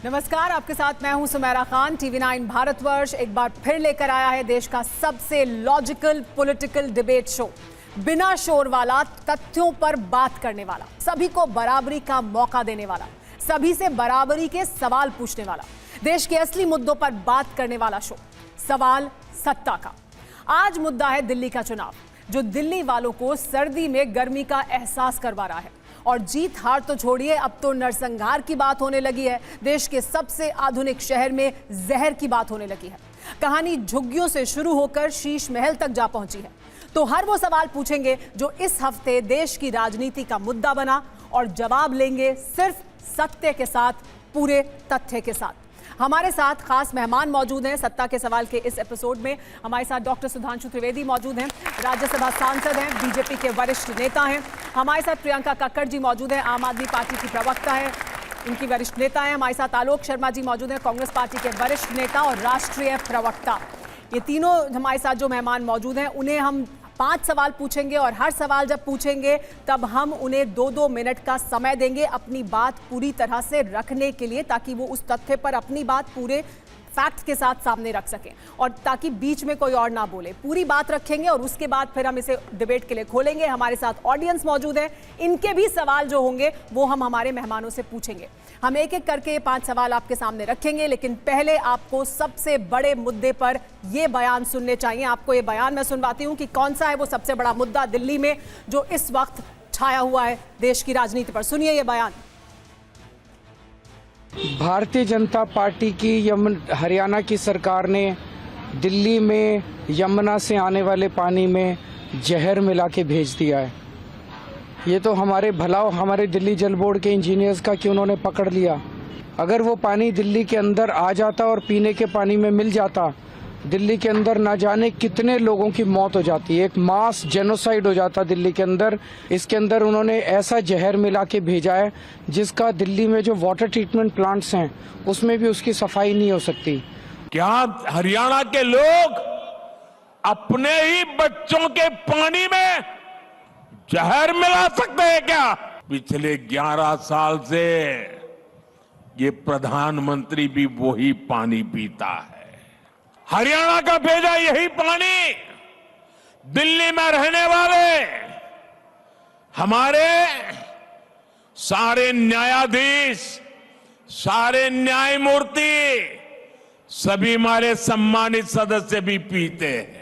नमस्कार, आपके साथ मैं हूं सुमेरा खान। TV9 भारतवर्ष एक बार फिर लेकर आया है देश का सबसे लॉजिकल पॉलिटिकल डिबेट शो। बिना शोर वाला, तथ्यों पर बात करने वाला, सभी को बराबरी का मौका देने वाला, सभी से बराबरी के सवाल पूछने वाला, देश के असली मुद्दों पर बात करने वाला शो। सवाल सत्ता का। आज मुद्दा है दिल्ली का चुनाव, जो दिल्ली वालों को सर्दी में गर्मी का एहसास करवा रहा है। और जीत हार तो छोड़िए, अब तो नरसंहार की बात होने लगी है। देश के सबसे आधुनिक शहर में जहर की बात होने लगी है। कहानी झुग्गियों से शुरू होकर शीश महल तक जा पहुंची है। तो हर वो सवाल पूछेंगे जो इस हफ्ते देश की राजनीति का मुद्दा बना, और जवाब लेंगे सिर्फ सत्य के साथ, पूरे तथ्य के साथ। हमारे साथ खास मेहमान मौजूद हैं। सत्ता के सवाल के इस एपिसोड में हमारे साथ डॉक्टर सुधांशु त्रिवेदी मौजूद हैं, राज्यसभा सांसद हैं, बीजेपी के वरिष्ठ नेता हैं। हमारे साथ प्रियंका कक्कड़ जी मौजूद हैं, आम आदमी पार्टी की प्रवक्ता है, उनकी वरिष्ठ नेता हैं। हमारे साथ आलोक शर्मा जी मौजूद हैं, कांग्रेस पार्टी के वरिष्ठ नेता और राष्ट्रीय प्रवक्ता। ये तीनों हमारे साथ जो मेहमान मौजूद हैं, उन्हें हम 5 सवाल पूछेंगे, और हर सवाल जब पूछेंगे तब हम उन्हें 2-2 मिनट का समय देंगे अपनी बात पूरी तरह से रखने के लिए, ताकि वो उस तथ्य पर अपनी बात पूरे फैक्ट्स के साथ सामने रख सकें, और ताकि बीच में कोई और ना बोले। पूरी बात रखेंगे और उसके बाद फिर हम इसे डिबेट के लिए खोलेंगे। हमारे साथ ऑडियंस मौजूद है, इनके भी सवाल जो होंगे वो हम हमारे मेहमानों से पूछेंगे। हम एक एक करके 5 सवाल आपके सामने रखेंगे, लेकिन पहले आपको सबसे बड़े मुद्दे पर ये बयान सुनने चाहिए। आपको ये बयान मैं सुनवाती हूँ कि कौन सा है वो सबसे बड़ा मुद्दा दिल्ली में जो इस वक्त छाया हुआ है देश की राजनीति पर। सुनिए ये बयान। भारतीय जनता पार्टी की हरियाणा की सरकार ने दिल्ली में यमुना से आने वाले पानी में जहर मिला के भेज दिया है। ये तो हमारे भला, हमारे दिल्ली जल बोर्ड के इंजीनियर्स का कि उन्होंने पकड़ लिया। अगर वो पानी दिल्ली के अंदर आ जाता और पीने के पानी में मिल जाता, दिल्ली के अंदर ना जाने कितने लोगों की मौत हो जाती। एक मास जेनोसाइड हो जाता दिल्ली के अंदर। इसके अंदर उन्होंने ऐसा जहर मिला के भेजा है जिसका दिल्ली में जो वाटर ट्रीटमेंट प्लांट्स हैं उसमें भी उसकी सफाई नहीं हो सकती। क्या हरियाणा के लोग अपने ही बच्चों के पानी में जहर मिला सकते हैं क्या? पिछले 11 साल से ये प्रधानमंत्री भी वही पानी पीता है। हरियाणा का भेजा यही पानी दिल्ली में रहने वाले हमारे सारे न्यायाधीश, सारे न्यायमूर्ति, सभी हमारे सम्मानित सदस्य भी पीते हैं।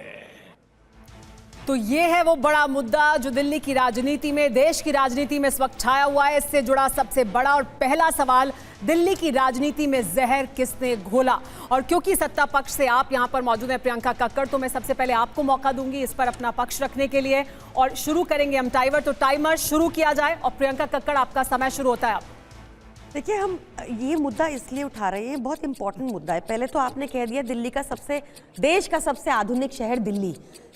तो ये है वो बड़ा मुद्दा जो दिल्ली की राजनीति में, देश की राजनीति में इस वक्त छाया हुआ है। इससे जुड़ा सबसे बड़ा और पहला सवाल, दिल्ली की राजनीति में जहर किसने घोला? और क्योंकि सत्ता पक्ष से आप यहां पर मौजूद हैं प्रियंका कक्कड़, तो मैं सबसे पहले आपको मौका दूंगी इस पर अपना पक्ष रखने के लिए, और शुरू करेंगे हम टाइमर। तो टाइमर शुरू किया जाए, और प्रियंका कक्कड़ आपका समय शुरू होता है अब। देखिए, हम ये मुद्दा इसलिए उठा रहे हैं, बहुत इंपॉर्टेंट मुद्दा है। पहले तो आपने कह दिया दिल्ली का देश का सबसे आधुनिक शहर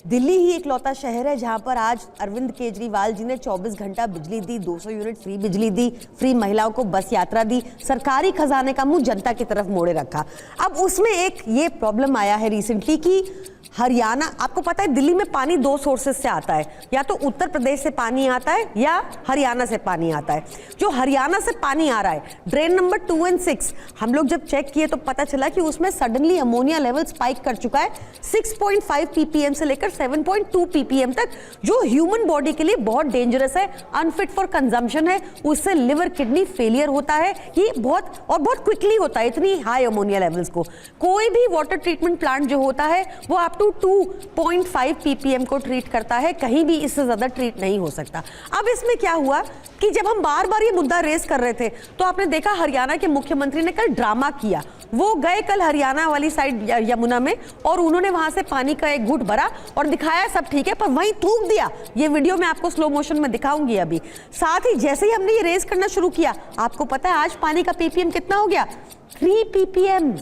दिल्ली ही इकलौता शहर है जहां पर आज अरविंद केजरीवाल जी ने 24 घंटा बिजली दी, 200 यूनिट फ्री बिजली दी, फ्री महिलाओं को बस यात्रा दी, सरकारी खजाने का मुंह जनता की तरफ मोड़े रखा। अब उसमें एक ये प्रॉब्लम आया है रिसेंटली कि हरियाणा, आपको पता है दिल्ली में पानी 2 सोर्सेस से आता है, या तो उत्तर प्रदेश से पानी आता है या हरियाणा से पानी आता है। जो हरियाणा से पानी आ रहा है, ड्रेन नंबर 2 और 6, हम लोग जब चेक किए तो पता चला कि उसमें सडनली अमोनिया लेवल स्पाइक कर चुका है 6.5 ppm से लेकर 7.2 ppm तक, जो ह्यूमन बॉडी के लिए बहुत डेंजरस है, अनफिट फॉर कंजम्पशन है। उससे लिवर किडनी फेलियर होता है, ये बहुत क्विकली होता है इतनी हाई अमोनिया लेवल्स को। कोई भी वाटर ट्रीटमेंट प्लांट जो होता है वो आप 2.5 ppm को ट्रीट करता है, कहीं भी इससे ज्यादा ट्रीट नहीं हो सकता। अब इसमें क्या हुआ कि जब हम बार बार ये मुद्दा रेस कर रहे थे तो आपने देखा हरियाणा के मुख्यमंत्री ने कल ड्रामा किया। वो गए कल हरियाणा वाली साइड यमुना में, और उन्होंने वहां से पानी का एक घूंट भरा और दिखाया सब ठीक है, पर वहीं थूक दिया। ये वीडियो मैं आपको स्लो मोशन में दिखाऊंगी अभी। साथ ही जैसे ही हमने ये रेस करना शुरू किया, आपको पता है आज पानी का ppm कितना हो गया? 3 ppm।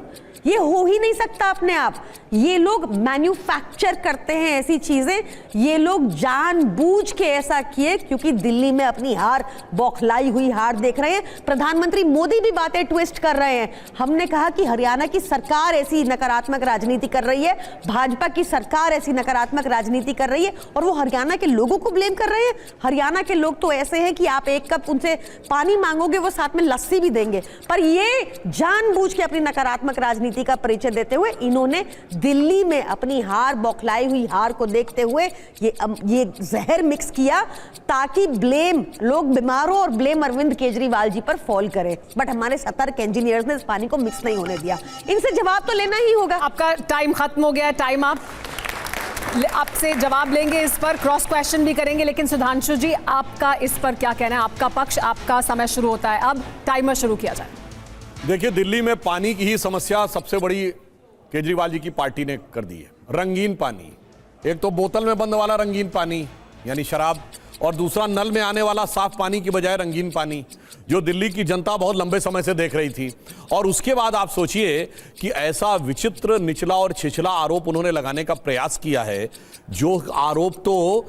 ये हो ही नहीं सकता अपने आप। ये लोग मैन्युफैक्चर करते हैं ऐसी चीजें, ये लोग जानबूझ के ऐसा किए क्योंकि दिल्ली में अपनी हार, बौखलाई हुई हार देख रहे हैं। प्रधानमंत्री प्रधानमंत्री मोदी भी बातें ट्विस्ट कर रहे हैं। हमने कहा कि हरियाणा की सरकार ऐसी नकारात्मक राजनीति कर रही है, भाजपा की सरकार ऐसी नकारात्मक राजनीति कर रही है, और वो हरियाणा के लोगों को ब्लेम कर रहे हैं। हरियाणा के लोग तो ऐसे हैं कि आप एक कप उनसे पानी मांगोगे वो साथ में लस्सी भी देंगे। पर ये जानबूझ के अपनी नकारात्मक राजनीति का परिचय देते हुए इन्होंने दिल्ली में अपनी हार, बौखलाई हुई हार को देखते हुए ये जहर मिक्स किया ताकि ब्लेम, लोग बीमार हो और ब्लेम अरविंद केजरीवाल जी पर फॉल करे। बट हमारे सतर्क इंजीनियर्स ने इस पानी को मिक्स नहीं होने दिया। इनसे जवाब तो लेना ही होगा। आपका टाइम खत्म हो गया है। टाइम आपसे जवाब लेंगे, इस पर क्रॉस क्वेश्चन भी करेंगे, लेकिन सुधांशु जी आपका इस पर क्या कहना है? आपका पक्ष, आपका समय शुरू होता है अब, टाइमर शुरू किया जाए। देखिए, दिल्ली में पानी की ही समस्या सबसे बड़ी केजरीवाल जी की पार्टी ने कर दी है। रंगीन पानी, एक तो बोतल में बंद वाला रंगीन पानी यानी शराब, और दूसरा नल में आने वाला साफ पानी की बजाय रंगीन पानी, जो दिल्ली की जनता बहुत लंबे समय से देख रही थी। और उसके बाद आप सोचिए कि ऐसा विचित्र, निचला और छिछला आरोप उन्होंने लगाने का प्रयास किया है, जो आरोप तो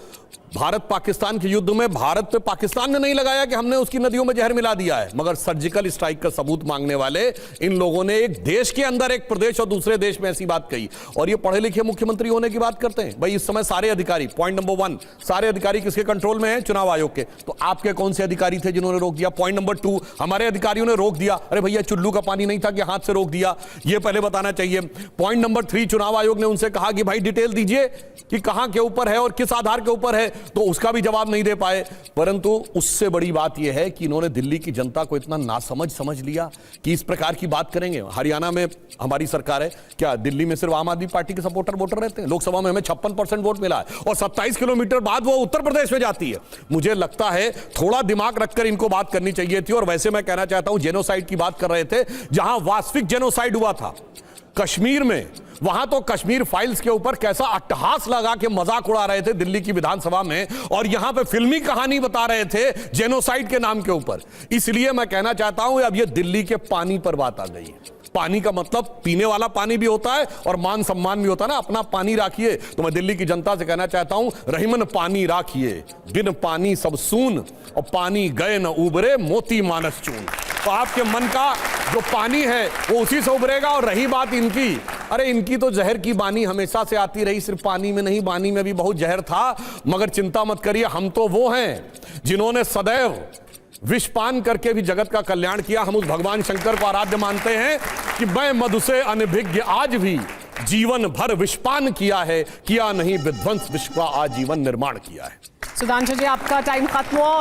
भारत पाकिस्तान के युद्ध में भारत पे पाकिस्तान ने नहीं लगाया कि हमने उसकी नदियों में जहर मिला दिया है, मगर सर्जिकल स्ट्राइक का सबूत मांगने वाले इन लोगों ने एक देश के अंदर एक प्रदेश और दूसरे देश में ऐसी बात कही। और ये पढ़े लिखे मुख्यमंत्री होने की बात करते हैं। भाई, इस समय सारे अधिकारी, पॉइंट नंबर 1, सारे अधिकारी किसके कंट्रोल में हैं? चुनाव आयोग के। तो आपके कौन से अधिकारी थे जिन्होंने रोक दिया? पॉइंट नंबर 2, हमारे अधिकारियों ने रोक दिया। अरे भैया, चुल्लू का पानी नहीं था कि हाथ से रोक दिया, ये पहले बताना चाहिए। पॉइंट नंबर 3, चुनाव आयोग ने उनसे कहा कि भाई डिटेल दीजिए कि कहां के ऊपर है और किस आधार के ऊपर है, तो उसका भी जवाब नहीं दे पाए। परंतु उससे बड़ी बात यह है कि इन्होंने दिल्ली की जनता को इतना नासमझ समझ लिया कि इस प्रकार की बात करेंगे। हरियाणा में हमारी सरकार है, क्या दिल्ली में सिर्फ आम आदमी पार्टी के सपोर्टर वोटर रहते हैं? लोकसभा में हमें 56% वोट मिला है और 27 किलोमीटर बाद वो उत्तर प्रदेश में जाती है। मुझे लगता है थोड़ा दिमाग रखकर इनको बात करनी चाहिए थी। और वैसे मैं कहना चाहता हूं, जेनोसाइड की बात कर रहे थे, जहां वास्तविक जेनोसाइड हुआ था कश्मीर में, वहां तो कश्मीर फाइल्स के ऊपर कैसा अट्टहास लगा के मजाक उड़ा रहे थे दिल्ली की विधानसभा में, और यहां पे फिल्मी कहानी बता रहे थे जेनोसाइड के नाम के ऊपर। इसलिए मैं कहना चाहता हूं, अब ये दिल्ली के पानी पर बात आ गई है। पानी का मतलब पीने वाला पानी भी होता है और मान सम्मान भी होता है ना। अपना पानी राखिए। तो मैं दिल्ली की जनता से कहना चाहता हूं, रहीमन पानी राखिए, बिन पानी सब सून, और पानी गए न उबरे मोती मानस चून। तो आपके मन का जो पानी है वो उसी से उभरेगा। और रही बात इनकी, अरे इनकी तो जहर की बानी हमेशा से आती रही, सिर्फ पानी में नहीं, बानी में भी बहुत जहर था। मगर चिंता मत करिए, हम तो वो हैं जिन्होंने सदैव विषपान करके भी जगत का कल्याण किया। हम उस भगवान शंकर को आराध्य मानते हैं कि मैं मधु से अनभिज्ञ आज भी जीवन भर विषपान किया है, किया नहीं विध्वंस, विश्व का आजीवन निर्माण किया है। सुधांशु जी आपका टाइम खत्म हुआ।